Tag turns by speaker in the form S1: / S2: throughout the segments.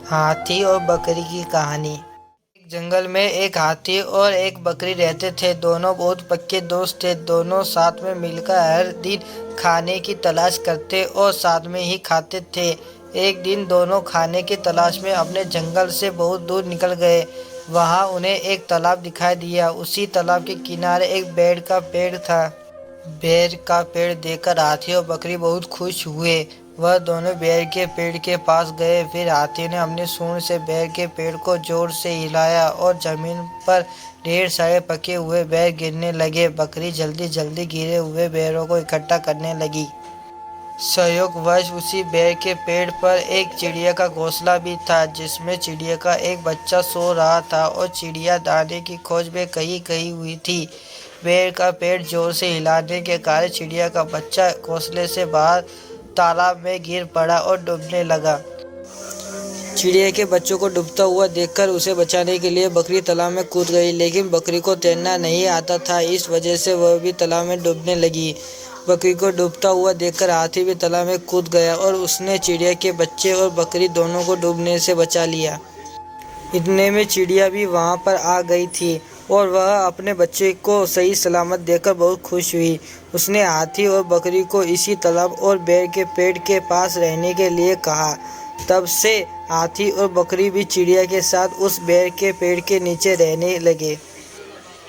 S1: हाथी और बकरी की कहानी। एक जंगल में एक हाथी और एक बकरी रहते थे। दोनों बहुत पक्के दोस्त थे। दोनों साथ में मिलकर हर दिन खाने की तलाश करते और साथ में ही खाते थे। एक दिन दोनों खाने की तलाश में अपने जंगल से बहुत दूर निकल गए। वहां उन्हें एक तालाब दिखाई दिया। उसी तालाब के किनारे एक बेर का पेड़ था। बेर का पेड़ देखकर हाथी और बकरी बहुत खुश हुए। वह दोनों बेर के पेड़ के पास गए। फिर हाथी ने अपनी सूंड से बेर के पेड़ को जोर से हिलाया और जमीन पर ढेर सारे पके हुए बेर गिरने लगे। बकरी जल्दी जल्दी गिरे हुए बेरों को इकट्ठा करने लगी। संयोगवश उसी बेर के पेड़ पर एक चिड़िया का घोंसला भी था, जिसमें चिड़िया का एक बच्चा सो रहा था और चिड़िया दाने की खोज में कहीं गई हुई थी। बेर का पेड़ जोर से हिलाने के कारण चिड़िया का बच्चा घोंसले से बाहर तालाब में गिर पड़ा और डूबने लगा। चिड़िया के बच्चों को डूबता हुआ देखकर उसे बचाने के लिए बकरी तालाब में कूद गई, लेकिन बकरी को तैरना नहीं आता था। इस वजह से वह भी तालाब में डूबने लगी। बकरी को डूबता हुआ देखकर हाथी भी तालाब में कूद गया और उसने चिड़िया के बच्चे और बकरी दोनों को डूबने से बचा लिया। इतने में चिड़िया भी वहां पर आ गई थी और वह अपने बच्चे को सही सलामत देखकर बहुत खुश हुई। उसने हाथी और बकरी को इसी तालाब और बेर के पेड़ के पास रहने के लिए कहा। तब से हाथी और बकरी भी चिड़िया के साथ उस बेर के पेड़ के नीचे रहने लगे।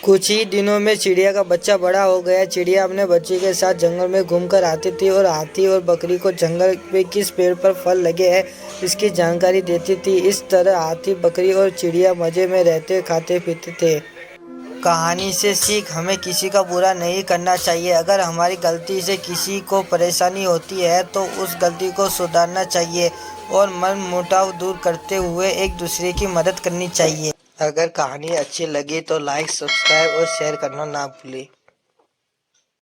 S1: कुछ ही दिनों में चिड़िया का बच्चा बड़ा हो गया। चिड़िया अपने बच्चे के साथ जंगल में घूमकर आती थी और हाथी और बकरी को जंगल में किस पेड़ पर फल लगे हैं इसकी जानकारी देती थी। इस तरह हाथी, बकरी और चिड़िया मजे में रहते, खाते पीते थे। कहानी से सीख, हमें किसी का बुरा नहीं करना चाहिए। अगर हमारी गलती से किसी को परेशानी होती है तो उस गलती को सुधारना चाहिए और मन मुटाव दूर करते हुए एक दूसरे की मदद करनी चाहिए। अगर कहानी अच्छी लगी तो लाइक, सब्सक्राइब और शेयर करना ना भूलें।